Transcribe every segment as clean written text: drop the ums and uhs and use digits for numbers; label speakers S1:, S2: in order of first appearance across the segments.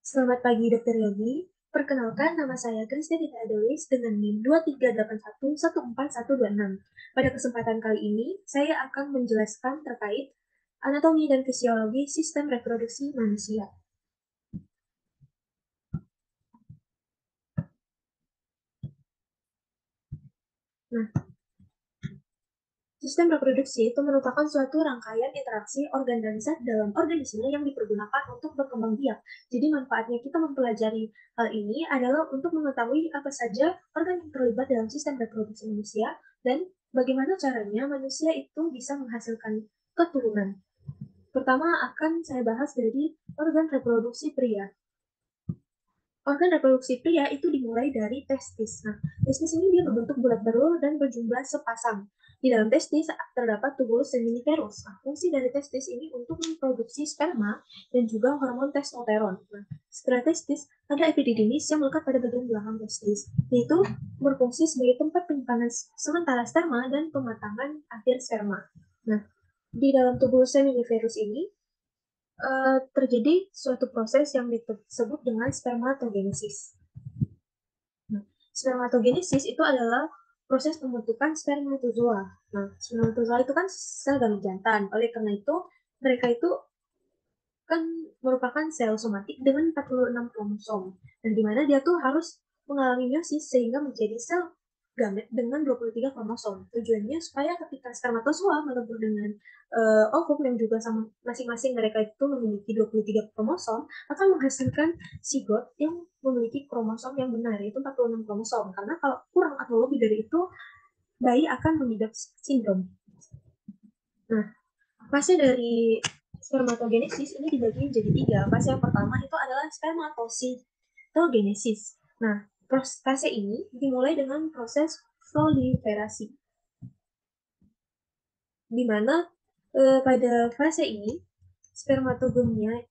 S1: Selamat pagi, Dr. Yogi. Perkenalkan, nama saya Kristina Adelis dengan NIM 238114126. Pada kesempatan kali ini, saya akan menjelaskan terkait anatomi dan fisiologi sistem reproduksi manusia. Nah, sistem reproduksi itu merupakan suatu rangkaian interaksi organ dan zat dalam organisme yang dipergunakan untuk berkembang biak. Jadi manfaatnya kita mempelajari hal ini adalah untuk mengetahui apa saja organ yang terlibat dalam sistem reproduksi manusia dan bagaimana caranya manusia itu bisa menghasilkan keturunan. Pertama akan saya bahas dari organ reproduksi pria. Organ reproduksi pria itu dimulai dari testis. Nah, testis ini dia berbentuk bulat berul dan berjumlah sepasang. Di dalam testis terdapat tubulus seminiferus. Nah, fungsi dari testis ini untuk memproduksi sperma dan juga hormon testosteron. Nah, setelah testis ada epididymis yang melekat pada bagian belakang testis, yaitu berfungsi sebagai tempat penyimpanan sementara sperma dan pematangan akhir sperma. Nah, di dalam tubulus seminiferus ini terjadi suatu proses yang disebut dengan spermatogenesis. Nah, spermatogenesis itu adalah proses pembentukan spermatozoa. Nah, spermatozoa itu kan sel gamet jantan. Oleh karena itu, mereka itu kan merupakan sel somatik dengan 46 kromosom. Dan di mana dia tuh harus mengalami meiosis sehingga menjadi sel gamet dengan 23 kromosom. Tujuannya supaya ketika spermatozoa melebur dengan ovum yang juga sama masing-masing mereka itu memiliki 23 kromosom akan menghasilkan zigot yang memiliki kromosom yang benar yaitu 46 kromosom. Karena kalau kurang atau lebih dari itu bayi akan mengidap sindrom. Nah, fase dari spermatogenesis ini dibagi menjadi tiga. Fase yang pertama itu adalah spermatositogenesis. Nah, fase ini dimulai dengan proses proliferasi, di mana pada fase ini spermatogennya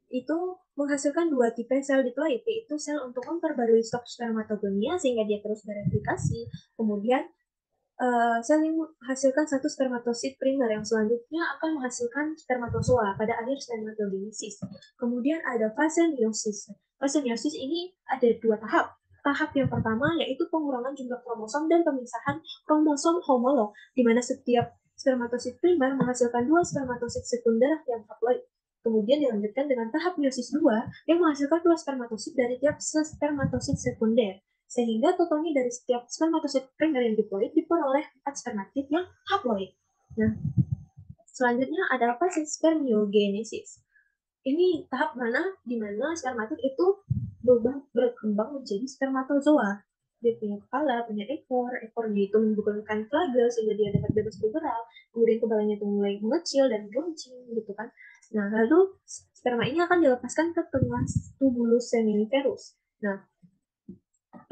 S1: itu menghasilkan dua tipe sel diploid, yaitu sel untuk memperbarui stok spermatogennya sehingga dia terus bereplikasi. Kemudian sel yang menghasilkan satu spermatosit primer yang selanjutnya akan menghasilkan spermatozoa pada akhir spermatogenesis. Kemudian ada fase meiosis. Fase meiosis ini ada dua tahap. Tahap yang pertama yaitu pengurangan jumlah kromosom dan pemisahan kromosom homolog, di mana setiap spermatosit primer menghasilkan dua spermatosit sekunder yang haploid. Kemudian dilanjutkan dengan tahap meiosis 2 yang menghasilkan dua spermatosit dari tiap spermatosit sekunder, sehingga totalnya dari setiap spermatosit primer yang diploid diperoleh 4 spermatid yang haploid. Nah, selanjutnya ada fase spermiogenesis. Ini tahap di mana spermatid itu berkembang menjadi spermatozoa. Dia punya kepala, punya ekor, ekornya itu membutuhkan flagel sehingga dia dapat bebas bergerak, kemudian kepalanya itu mulai mengecil dan runcing gitu kan. Nah, lalu sperma ini akan dilepaskan ke tengah tubulus seminiferus. Nah,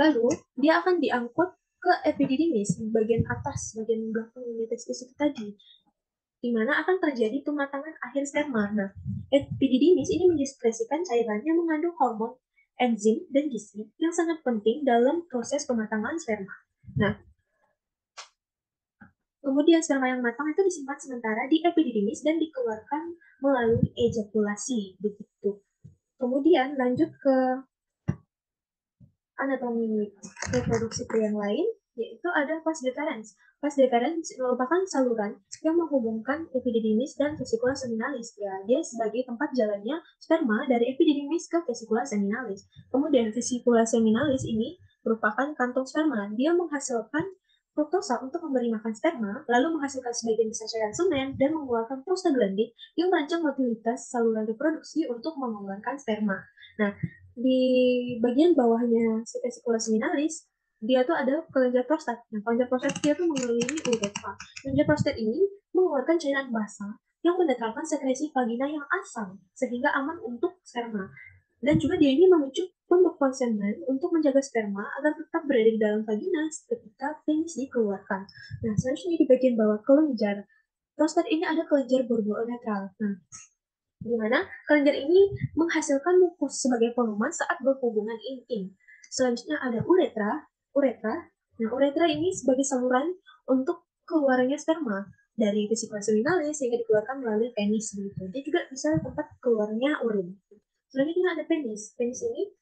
S1: lalu dia akan diangkut ke epididymis, bagian atas, bagian belakang testis itu tadi, di mana akan terjadi pematangan akhir sperma. Nah, epididymis ini mengekspresikan cairan yang mengandung hormon, enzim, dan gizi yang sangat penting dalam proses pematangan sperma. Nah, kemudian sperma yang matang itu disimpan sementara di epididymis dan dikeluarkan melalui ejakulasi, begitu. Kemudian lanjut ke anatomi reproduksi yang lain, yaitu ada vas deferens. Vas deferens merupakan saluran yang menghubungkan epididymis dan vesicula seminalis. Ya, dia sebagai tempat jalannya sperma dari epididymis ke vesicula seminalis. Kemudian vesicula seminalis ini merupakan kantong sperma. Dia menghasilkan fruktosa untuk memberi makan sperma, lalu menghasilkan sebagian besar cairan semen dan mengeluarkan prostaglandin yang merancang mobilitas saluran reproduksi untuk mengeluarkan sperma. Nah, di bagian bawahnya vesicula seminalis, dia tuh ada kelenjar prostat. Nah, kelenjar prostat dia tuh mengelilingi uretra. Kelenjar prostat ini mengeluarkan cairan basah yang menetralkan sekresi vagina yang asam sehingga aman untuk sperma. Dan juga dia ini memicu pembekuan semen untuk menjaga sperma agar tetap berada di dalam vagina ketika penis dikeluarkan. Nah, selanjutnya di bagian bawah kelenjar prostat ini ada kelenjar borboretral. Nah, di mana kelenjar ini menghasilkan mukus sebagai volume saat berhubungan intim. Selanjutnya ada uretra. Nah, uretra ini sebagai saluran untuk keluarnya sperma dari vesicula seminalis sehingga dikeluarkan melalui penis begitu. Dia juga bisa tempat keluarnya urin. Selanjutnya ada penis. Penis ini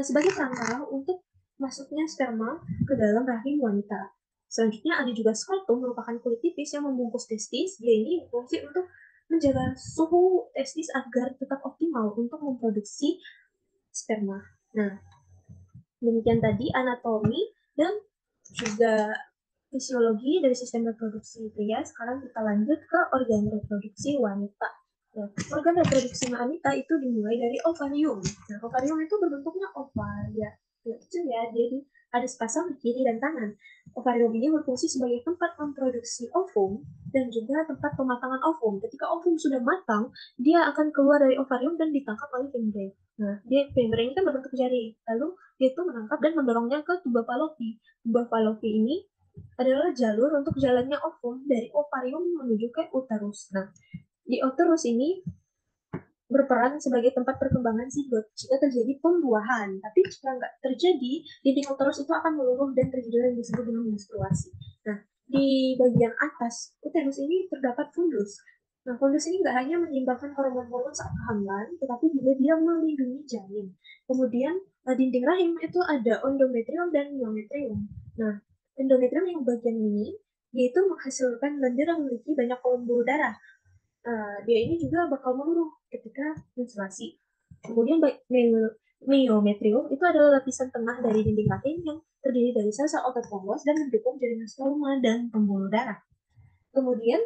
S1: sebagai perantara untuk masuknya sperma ke dalam rahim wanita. Selanjutnya ada juga skrotum, merupakan kulit tipis yang membungkus testis. Dia ini berfungsi untuk menjaga suhu testis agar tetap optimal untuk memproduksi sperma. Nah, demikian tadi anatomi dan juga fisiologi dari sistem reproduksi pria. Sekarang kita lanjut ke organ reproduksi wanita. Nah, organ reproduksi wanita itu dimulai dari ovarium. Nah, ovarium itu berbentuknya oval, ya, kecil ya, jadi ada sepasang di kiri dan kanan. Ovarium ini berfungsi sebagai tempat memproduksi ovum dan juga tempat pematangan ovum. Ketika ovum sudah matang, dia akan keluar dari ovarium dan ditangkap oleh membrane. Nah, membrane ini kan berbentuk jari. Lalu dia itu menangkap dan mendorongnya ke tuba Fallopi. Tuba Fallopi ini adalah jalur untuk jalannya ovum dari ovarium menuju ke uterus. Nah, di uterus ini berperan sebagai tempat perkembangan zigot jika terjadi pembuahan. Tapi jika nggak terjadi, dinding uterus itu akan meluluh dan terjadi yang disebut dengan menstruasi. Nah, di bagian atas uterus ini terdapat fundus. Nah, fundus ini nggak hanya menyeimbangkan hormon-hormon saat kehamilan, tetapi juga dia melindungi janin. Kemudian, dinding rahim itu ada endometrium dan myometrium. Nah, endometrium yang bagian ini, yaitu menghasilkan lendir yang memiliki banyak pembuluh darah. Dia ini juga bakal meluruh ketika menstruasi. Kemudian myometrium itu adalah lapisan tengah dari dinding rahim yang terdiri dari sel-sel otot polos dan mendukung jaringan sperma dan pembuluh darah. Kemudian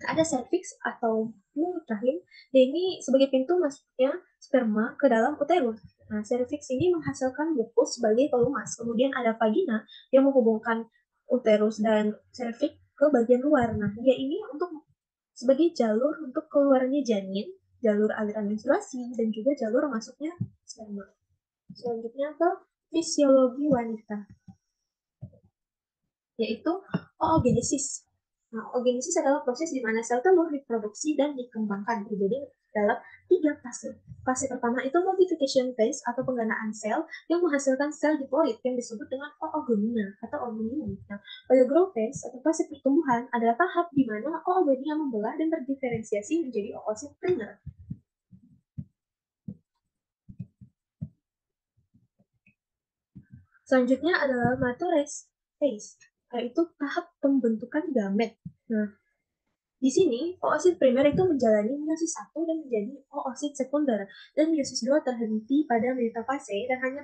S1: ada cervix atau mulut rahim, dan ini sebagai pintu masuknya sperma ke dalam uterus. Nah, cervix ini menghasilkan mukus sebagai pelumas. Kemudian ada vagina yang menghubungkan uterus dan cervix ke bagian luar. Nah, dia ini untuk sebagai jalur untuk keluarnya janin, jalur aliran menstruasi, dan juga jalur masuknya sperma. Selanjutnya ke fisiologi wanita, yaitu oogenesis. Nah, oogenesis adalah proses di mana sel telur diproduksi dan dikembangkan. Jadi dalam 3 fase. Fase pertama itu multiplication phase atau pengganaan sel yang menghasilkan sel diploid yang disebut dengan oogonia atau oogonia. Nah, pada growth phase atau fase pertumbuhan adalah tahap di mana oogonia membelah dan terdiferensiasi menjadi oosit primer. Selanjutnya adalah matures phase, yaitu tahap pembentukan gamet. Nah, di sini, oosit primer itu menjalani meiosis 1 dan menjadi oosit sekunder, dan meiosis 2 terhenti pada metafase dan hanya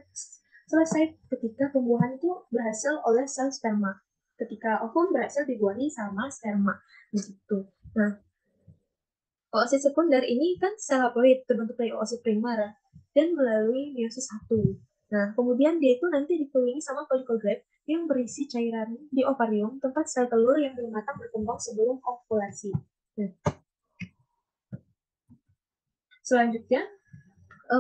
S1: selesai ketika pembuahan itu berhasil oleh sel sperma. Ketika ovum berhasil dibuahi sama sperma. Begitu. Nah, oosit sekunder ini kan sel haploid terbentuk dari oosit primer dan melalui meiosis 1. Nah, kemudian dia itu nanti dikelilingi sama follicle graft yang berisi cairan di ovarium, tempat sel telur yang belum matang berkembang sebelum ovulasi. Nah, selanjutnya,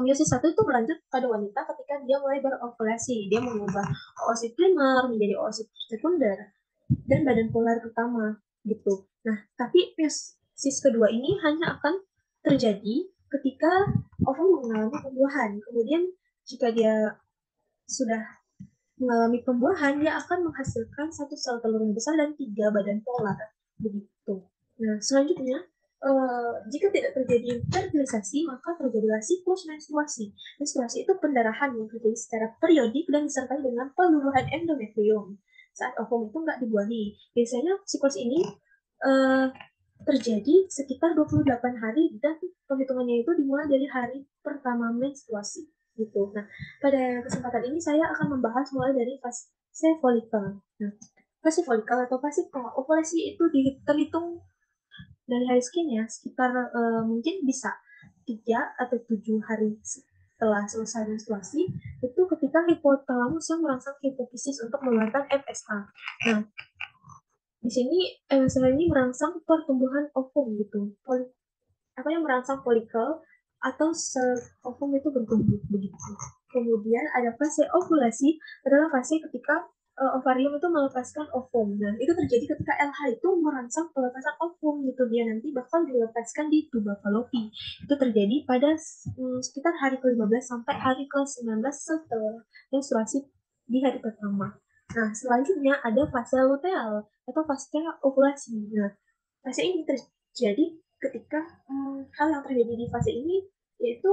S1: meiosis 1 itu berlanjut pada wanita ketika dia mulai berovulasi. Dia mengubah oosit primer menjadi oosit sekunder dan badan polar utama gitu. Nah, tapi meiosis kedua ini hanya akan terjadi ketika ovum mengalami pembuahan. Kemudian jika dia sudah mengalami pembuahan, dia akan menghasilkan 1 sel telur yang besar dan 3 badan polar. Begitu. Nah, selanjutnya, jika tidak terjadi fertilisasi, maka terjadilah siklus menstruasi. Menstruasi itu pendarahan yang terjadi secara periodik dan disertai dengan peluluhan endometrium saat ovum itu nggak dibuahi. Biasanya siklus ini terjadi sekitar 28 hari dan perhitungannya itu dimulai dari hari pertama menstruasi. Gitu. Nah, pada kesempatan ini saya akan membahas mulai dari fase folikel. Nah, fase folikel atau fase ovulasi itu terhitung dari hari skinnya sekitar mungkin bisa 3 atau 7 hari setelah selesai menstruasi, itu ketika hipotalamus yang merangsang hipofisis untuk mengeluarkan FSH. Nah, di sini FSH ini merangsang pertumbuhan ovum gitu. Apa yang merangsang folikel atau sel ovum itu bertumbuh begitu. Kemudian ada fase ovulasi, adalah fase ketika ovarium itu melepaskan ovum. Nah, itu terjadi ketika LH itu merangsang pelepasan ovum gitu. Dia nanti bakal dilepaskan di tuba Fallopi. Itu terjadi pada sekitar hari ke-15 sampai hari ke-19 setelah menstruasi di hari pertama. Nah, selanjutnya ada fase luteal atau fase ovulasi. Nah, fase ini terjadi ketika hal yang terjadi di fase ini yaitu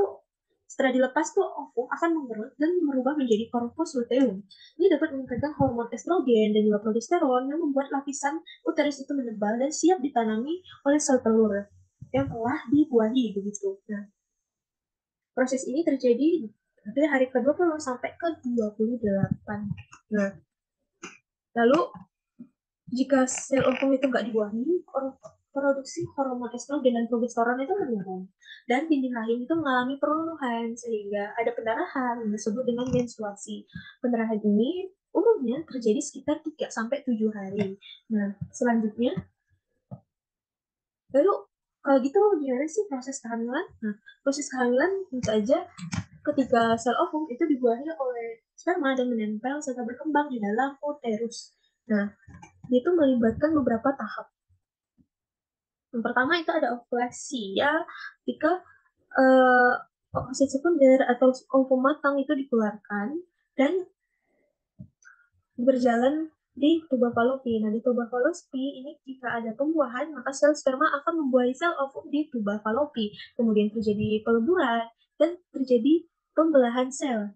S1: Setelah dilepas tuh ovum akan mengerut dan berubah menjadi corpus luteum. Ini dapat meningkatkan hormon estrogen dan juga progesteron yang membuat lapisan uterus itu menebal dan siap ditanami oleh sel telur yang telah dibuahi begitu. Nah, proses ini terjadi dari hari ke-20 sampai ke-28. Nah, lalu jika sel ovum itu nggak dibuahi, produksi hormon estrogen dan progesteron itu menurun. Dan dinding rahim itu mengalami perluluhan, sehingga ada pendarahan yang disebut dengan menstruasi. Pendarahan ini umumnya terjadi sekitar 3-7 hari. Nah, selanjutnya, lalu kalau gitu gimana sih proses kehamilan? Nah, proses kehamilan tentu saja ketika sel ovum itu dibuahi oleh sperma dan menempel serta berkembang di dalam uterus. Nah, itu melibatkan beberapa tahap. Yang pertama itu ada ovulasi ya, ketika uh, ovosit sekunder atau ovum matang itu dikeluarkan dan berjalan di tuba Fallopi. Nah, di tuba Fallopi ini jika ada pembuahan, maka sel sperma akan membuahi sel ovum di tuba Fallopi. Kemudian terjadi peleburan dan terjadi pembelahan sel.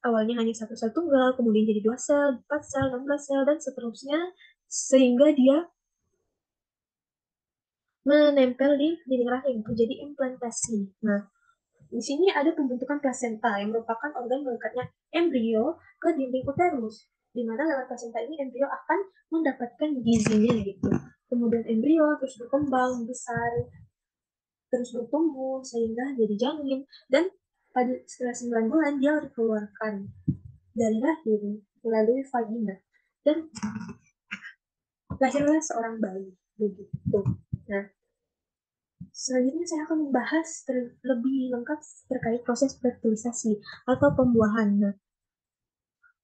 S1: Awalnya hanya satu sel tunggal, kemudian jadi 2 sel, 4 sel, 16 sel, dan seterusnya, sehingga dia menempel di dinding rahim, terjadi implantasi. Nah, di sini ada pembentukan plasenta yang merupakan organ melekatnya embrio ke dinding uterus, di mana lewat plasenta ini embrio akan mendapatkan gizinya gitu. Kemudian embrio terus berkembang besar, terus bertumbuh sehingga jadi janin, dan pada setelah 9 bulan dia dikeluarkan dari rahim melalui vagina dan lahirlah seorang bayi begitu. Nah, selanjutnya saya akan membahas lebih lengkap terkait proses fertilisasi atau pembuahan. Nah,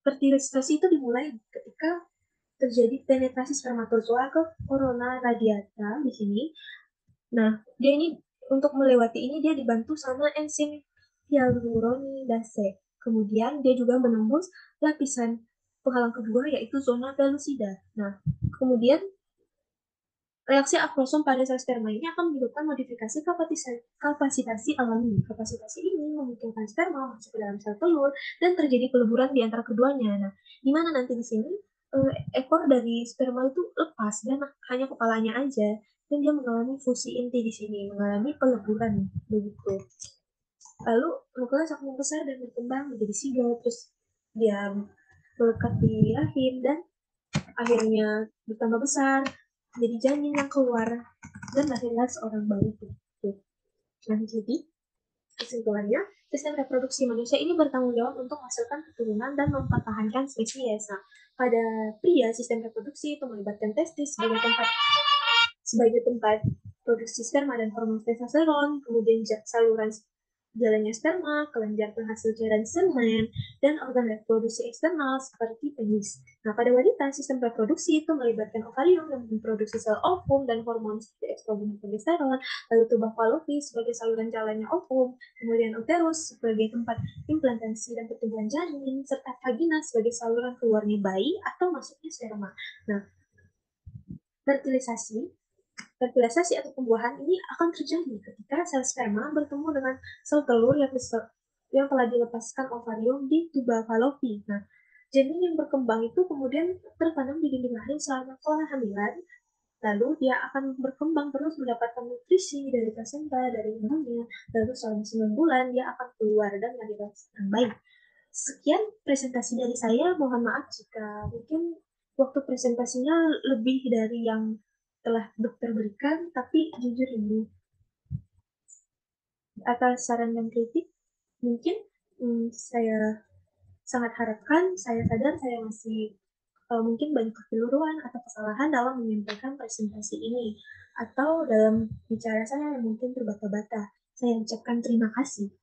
S1: fertilisasi itu dimulai ketika terjadi penetrasi spermatozoa ke corona radiata di sini. Nah, dia ini untuk melewati ini dia dibantu sama enzim hyaluronidase. Kemudian dia juga menembus lapisan penghalang kedua yaitu zona pellucida. Nah, kemudian reaksi akrosom pada sel sperma ini akan menyebabkan modifikasi kapasitasi alami. Kapasitasi ini memungkinkan sperma masuk ke dalam sel telur dan terjadi peleburan di antara keduanya. Nah, di mana nanti di sini ekor dari sperma itu lepas dan hanya kepalanya aja, dan dia mengalami fusi inti di sini, mengalami peleburan begitu. Lalu nuklus akan membesar dan berkembang menjadi sigot, terus dia melekat di rahim dan akhirnya bertambah besar jadi janin yang keluar dan lahirlah seorang bayi itu. Nah, jadi kesimpulannya, sistem reproduksi manusia ini bertanggung jawab untuk menghasilkan keturunan dan mempertahankan spesies. Nah, pada pria, sistem reproduksi itu melibatkan testis sebagai tempat produksi sperma dan hormon testosteron, kemudian saluran jalannya sperma, kelenjar penghasil cairan semen, dan organ reproduksi eksternal seperti penis. Nah, pada wanita, sistem reproduksi itu melibatkan ovarium yang memproduksi sel ovum dan hormon seperti estrogen dan progesteron, lalu tuba Fallopi sebagai saluran jalannya ovum, kemudian uterus sebagai tempat implantasi dan pertumbuhan janin, serta vagina sebagai saluran keluarnya bayi atau masuknya sperma. Nah, fertilisasi fertilisasi atau pembuahan ini akan terjadi ketika sel sperma bertemu dengan sel telur yang telah dilepaskan ovarium di tuba Fallopi. Nah, janin yang berkembang itu kemudian tertanam di dinding rahim selama kehamilan, lalu dia akan berkembang terus mendapatkan nutrisi dari plasenta, dari ibunya, lalu selama 9 bulan dia akan keluar dan lahir yang baik. Sekian presentasi dari saya, mohon maaf jika mungkin waktu presentasinya lebih dari yang telah dokter berikan, tapi jujur ini atas saran dan kritik, mungkin saya sangat harapkan, saya sadar saya masih mungkin banyak kekeliruan atau kesalahan dalam menyampaikan presentasi ini, atau dalam bicara saya yang mungkin terbata-bata. Saya ucapkan terima kasih.